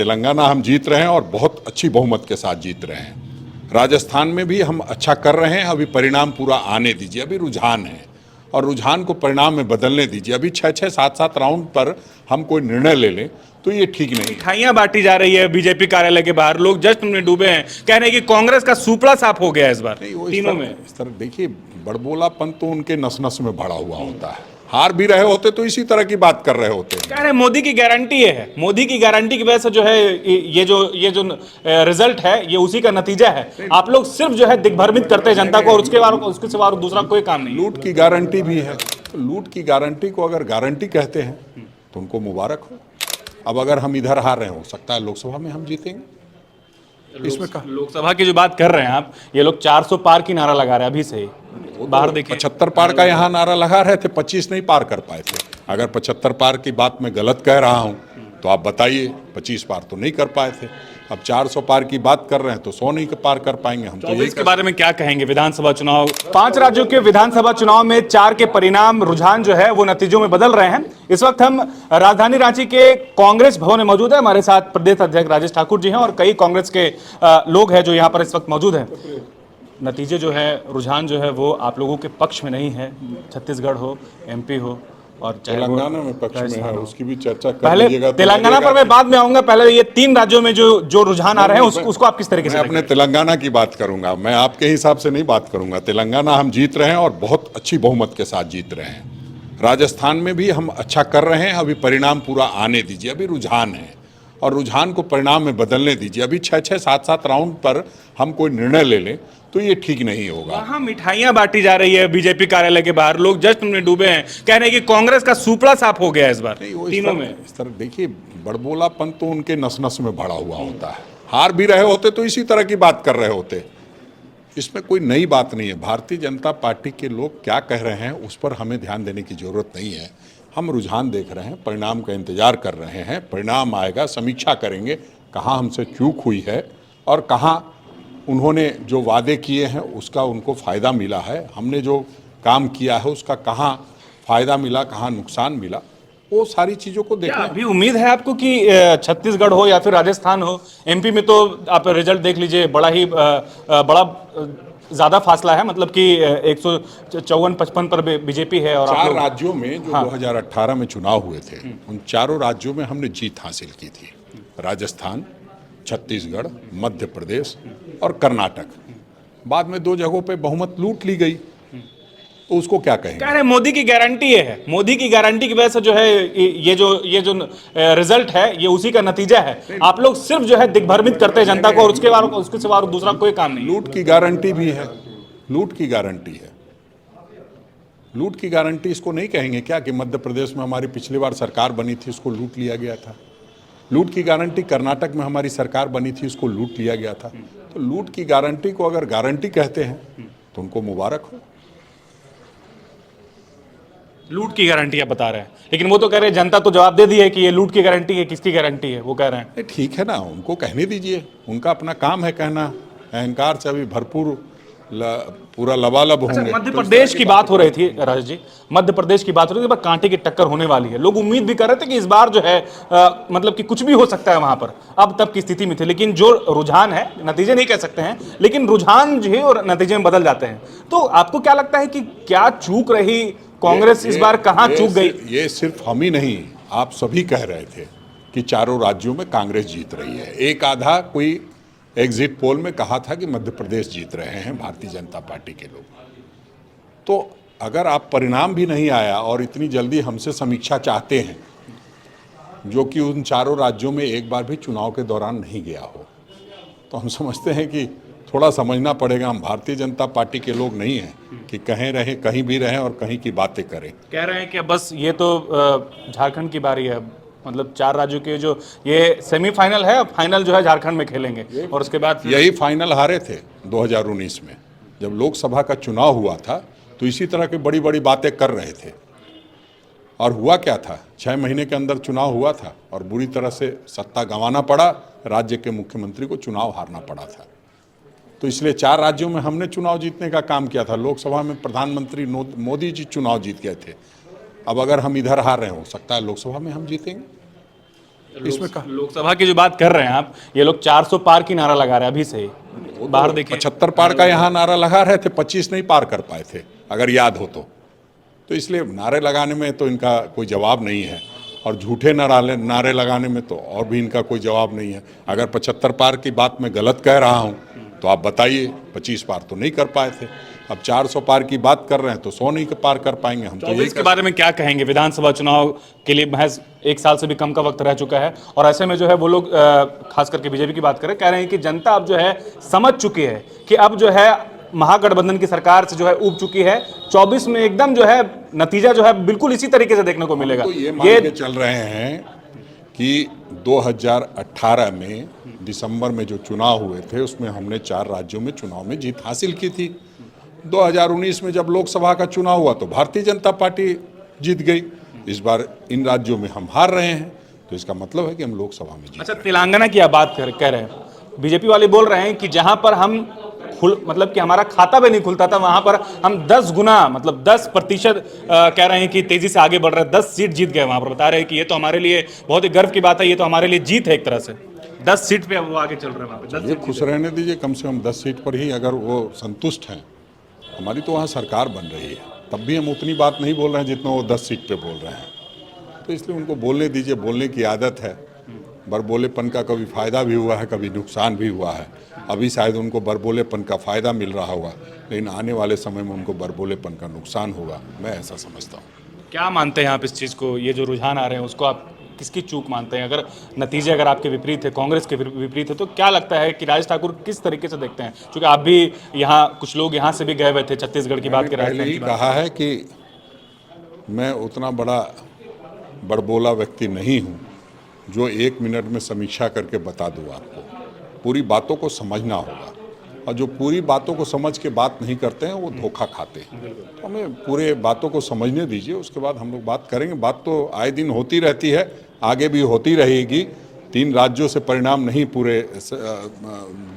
तेलंगाना हम जीत रहे हैं और बहुत अच्छी बहुमत के साथ जीत रहे हैं। राजस्थान में भी हम अच्छा कर रहे हैं। अभी परिणाम पूरा आने दीजिए, अभी रुझान है और रुझान को परिणाम में बदलने दीजिए। अभी 6-6, 7-7 राउंड पर हम कोई निर्णय ले लें तो ये ठीक नहीं। मिठाइयां बांटी जा रही है बीजेपी कार्यालय के बाहर, लोग जश्न में डूबे हैं, कह रहे हैं कि कांग्रेस का सुपड़ा साफ हो गया है इस बार नहीं, वो तीनों में। इस तरह देखिए, बड़बोलापन तो उनके नस नस में भरा हुआ होता है। हार भी रहे होते तो इसी तरह की बात कर रहे होते हैं। कह रहे हैं मोदी की गारंटी है, मोदी की गारंटी की वजह से जो है ये जो रिजल्ट है ये उसी का नतीजा है। आप लोग सिर्फ जो है दिग्भ्रमित करते हैं जनता को और उसके सिवा और दूसरा कोई काम नहीं। लूट की गारंटी भी है, तो लूट की गारंटी को अगर गारंटी कहते हैं तो उनको मुबारक हो। अब अगर हम इधर हार रहे हो सकता है लोकसभा में हम जीतेंगे। इसमें लोकसभा की जो बात कर रहे हैं आप, ये लोग 400 पार की नारा लगा रहे हैं अभी से ही। बाहर देखिए 75 पार का यहाँ नारा लगा रहे थे, 25 नहीं पार कर पाए थे। अगर 75 पार की बात मैं गलत कह रहा हूँ तो आप बताइए। 25 पार तो नहीं कर पाए थे, अब 400 पार की बात कर रहे हैं तो 100 नहीं पार कर पाएंगे हम। तो इसके बारे में क्या कहेंगे? विधानसभा चुनाव, 5 राज्यों के विधानसभा चुनाव में 4 के परिणाम, रुझान जो है वो नतीजों में बदल रहे हैं। इस वक्त हम राजधानी रांची के कांग्रेस भवन में मौजूद है। हमारे साथ प्रदेश अध्यक्ष राजेश ठाकुर जी हैं और कई कांग्रेस के लोग हैं जो यहाँ पर इस वक्त मौजूद हैं। नतीजे जो है, रुझान जो है वो आप लोगों के पक्ष में नहीं है। छत्तीसगढ़ हो, एमपी हो और तेलंगाना में पक्ष में है, उसकी भी चर्चा कर पहले लीजिएगा। तेलंगाना पर मैं बाद में आऊंगा। पहले ये 3 राज्यों में जो रुझान आ रहे हैं उसको आप किस तरीके से? मैं अपने तेलंगाना की बात करूंगा, मैं आपके हिसाब से नहीं बात करूंगा। तेलंगाना हम जीत रहे हैं और बहुत अच्छी बहुमत के साथ जीत रहे हैं। राजस्थान में भी हम अच्छा कर रहे हैं। अभी परिणाम पूरा आने दीजिए, अभी रुझान है और रुझान को परिणाम में बदलने दीजिए। अभी 6-6, 7-7 राउंड पर हम कोई निर्णय ले लें तो ये ठीक नहीं होगा। वहां मिठाइयां बांटी जा रही है बीजेपी कार्यालय के बाहर, लोग जश्न में डूबे हैं, कह रहे हैं कि कांग्रेस का सुपड़ा साफ हो गया है इस बार तीनों में। इस तरह देखिए, बड़बोलापन तो उनके नस नस में भरा हुआ होता है। हार भी रहे होते तो इसी तरह की बात कर रहे होते। इसमें कोई नई बात नहीं है। भारतीय जनता पार्टी के लोग क्या कह रहे हैं उस पर हमें ध्यान देने की जरूरत नहीं है। हम रुझान देख रहे हैं, परिणाम का इंतजार कर रहे हैं। परिणाम आएगा, समीक्षा करेंगे कहाँ हमसे चूक हुई है और कहाँ उन्होंने जो वादे किए हैं उसका उनको फ़ायदा मिला है, हमने जो काम किया है उसका कहाँ फ़ायदा मिला, कहाँ नुकसान मिला, वो सारी चीज़ों को देखना। अभी उम्मीद है आपको कि छत्तीसगढ़ हो या फिर राजस्थान हो, एमपी में तो आप रिजल्ट देख लीजिए, बड़ा ज़्यादा फासला है, मतलब कि 154-55 पर बीजेपी है। और 4 राज्यों में जो 2018 में चुनाव हुए थे उन चारों राज्यों में हमने जीत हासिल की थी। राजस्थान, छत्तीसगढ़, मध्य प्रदेश और कर्नाटक। बाद में 2 जगहों पे बहुमत लूट ली गई, तो उसको क्या कहेंगे? कह रहे हैं मोदी की गारंटी है, मोदी की गारंटी की वजह से जो है ये जो रिजल्ट है ये उसी का नतीजा है। आप लोग सिर्फ जो है दिग्भ्रमित करते हैं जनता को और उसके सिवा और दूसरा कोई काम नहीं। लूट की गारंटी भी है, लूट की गारंटी है। लूट की गारंटी इसको नहीं कहेंगे क्या कि मध्य प्रदेश में हमारी पिछली बार सरकार बनी थी, उसको लूट लिया गया था। लूट की गारंटी कर्नाटक में हमारी सरकार बनी थी, उसको लूट लिया गया था। तो लूट की गारंटी को अगर गारंटी कहते हैं तो उनको मुबारक हो। लूट की गारंटी आप बता रहे हैं, लेकिन वो तो कह रहे हैं जनता तो जवाब दे दी है कि ये लूट की गारंटी है। किसकी गारंटी है वो कह रहे हैं? ठीक है ना, उनको कहने दीजिए, उनका अपना काम है कहना। अहंकार से अभी भरपूर पूरा लबालब होंगे। मध्य प्रदेश की बात हो रही थी राजेश जी, मध्य प्रदेश की बात हो रही थी, कांटे की टक्कर होने वाली है। लोग उम्मीद भी कर रहे थे कि इस बार जो है मतलब कि कुछ भी हो सकता है वहां पर, अब तब की स्थिति में थे। लेकिन जो रुझान है, नतीजे नहीं कह सकते हैं, लेकिन रुझान जो है और नतीजे में बदल जाते हैं। तो आपको क्या लगता है कि क्या चूक रही कांग्रेस इस बार, कहां चूक गई? ये सिर्फ हम ही नहीं, आप सभी कह रहे थे कि चारों राज्यों में कांग्रेस जीत रही है। एक आधा कोई एग्जिट पोल में कहा था कि मध्य प्रदेश जीत रहे हैं भारतीय जनता पार्टी के लोग। तो अगर आप परिणाम भी नहीं आया और इतनी जल्दी हमसे समीक्षा चाहते हैं, जो कि उन चारों राज्यों में एक बार भी चुनाव के दौरान नहीं गया हो, तो हम समझते हैं कि थोड़ा समझना पड़ेगा। हम भारतीय जनता पार्टी के लोग नहीं हैं कि कहीं भी रहें और कहीं की बातें करें। कह रहे हैं कि बस ये तो झारखंड की बारी है, मतलब 4 राज्यों के जो ये सेमीफाइनल है, फाइनल जो है झारखंड में खेलेंगे और उसके बाद यही फाइनल हारे थे 2019 में जब लोकसभा का चुनाव हुआ था, तो इसी तरह की बड़ी बड़ी बातें कर रहे थे। और हुआ क्या था, 6 महीने के अंदर चुनाव हुआ था और बुरी तरह से सत्ता गंवाना पड़ा, राज्य के मुख्यमंत्री को चुनाव हारना पड़ा था। तो इसलिए 4 राज्यों में हमने चुनाव जीतने का काम किया था। लोकसभा में प्रधानमंत्री मोदी जी चुनाव जीत गए थे। अब अगर हम इधर हार रहे हो सकता है लोकसभा में हम जीतेंगे। इसमें कहा लोकसभा की जो बात कर रहे हैं आप, ये लोग 400 पार की नारा लगा रहे हैं अभी से ही। बाहर देखिए 75 पार का यहाँ नारा लगा रहे थे, 25 नहीं पार कर पाए थे, अगर याद हो तो इसलिए नारे लगाने में तो इनका कोई जवाब नहीं है, और झूठे नारे लगाने में तो और भी इनका कोई जवाब नहीं है। अगर 75 पार की बात मैं गलत कह रहा हूँ तो आप बताइए, 25 पार तो नहीं कर पाए थे, अब 400 पार की बात कर रहे हैं तो 100 नहीं पार कर पाएंगे हम। तो इसके बारे में क्या कहेंगे? विधानसभा चुनाव के लिए महज 1 साल से भी कम का वक्त रह चुका है, और ऐसे में जो है वो लोग खास करके बीजेपी की बात कह रहे हैं कि जनता अब जो है समझ चुकी है कि अब जो है महागठबंधन की सरकार से जो है ऊब चुकी है। 24 में एकदम जो है नतीजा जो है बिल्कुल इसी तरीके से देखने को मिलेगा। तो ये मान के चल रहे हैं कि 2018 में दिसंबर में जो चुनाव हुए थे उसमें हमने 4 राज्यों में चुनाव में जीत हासिल की थी। 2019 में जब लोकसभा का चुनाव हुआ तो भारतीय जनता पार्टी जीत गई। इस बार इन राज्यों में हम हार रहे हैं, तो इसका मतलब है कि हम लोकसभा में जीत। अच्छा, तेलंगाना की आप बात कह रहे हैं, बीजेपी वाले बोल रहे हैं कि जहां पर हम मतलब कि हमारा खाता भी नहीं खुलता था, वहां पर हम 10 गुना मतलब 10% कह रहे हैं कि तेजी से आगे बढ़ रहे हैं, 10 सीट जीत गए वहां पर। बता रहे हैं कि ये तो हमारे लिए बहुत ही गर्व की बात है, ये तो हमारे लिए जीत है एक तरह से। 10 सीट पे वो आगे चल रहे हैं वहां पे। 10 ये खुश रहने दीजिए, कम से कम 10 सीट पर ही अगर वो संतुष्ट हैं। हमारी तो वहाँ सरकार बन रही है, तब भी हम उतनी बात नहीं बोल रहे हैं जितना वो 10 सीट पे बोल रहे हैं। तो इसलिए उनको बोलने दीजिए, बोलने की आदत है। बड़बोलेपन का कभी फ़ायदा भी हुआ है, कभी नुकसान भी हुआ है। अभी शायद उनको बड़बोलेपन का फ़ायदा मिल रहा होगा, लेकिन आने वाले समय में उनको बड़बोलेपन का नुकसान होगा, मैं ऐसा समझता हूँ। क्या मानते हैं आप इस चीज़ को? ये जो रुझान आ रहे हैं उसको आप किसकी चूक मानते हैं? अगर नतीजे अगर आपके विपरीत है, कांग्रेस के विपरीत है, तो क्या लगता है कि राज ठाकुर किस तरीके से देखते हैं? क्योंकि आप भी यहाँ, कुछ लोग यहाँ से भी गए हुए थे, छत्तीसगढ़ की बात करें। पहले ही कहा है कि मैं उतना बड़ा बड़बोला व्यक्ति नहीं हूँ जो 1 मिनट में समीक्षा करके बता दूँ आपको। पूरी बातों को समझना होगा, और जो पूरी बातों को समझ के बात नहीं करते हैं वो धोखा खाते हैं। तो हमें पूरे बातों को समझने दीजिए, उसके बाद हम लोग बात करेंगे। बात तो आए दिन होती रहती है, आगे भी होती रहेगी। 3 राज्यों से परिणाम नहीं पूरे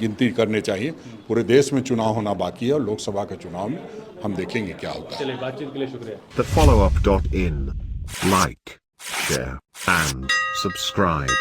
गिनती करने चाहिए, पूरे देश में चुनाव होना बाकी है, और लोकसभा के चुनाव में हम देखेंगे क्या होता है। चलिए, बातचीत के लिए शुक्रिया। TheFollowUp.in. Like, share, and subscribe.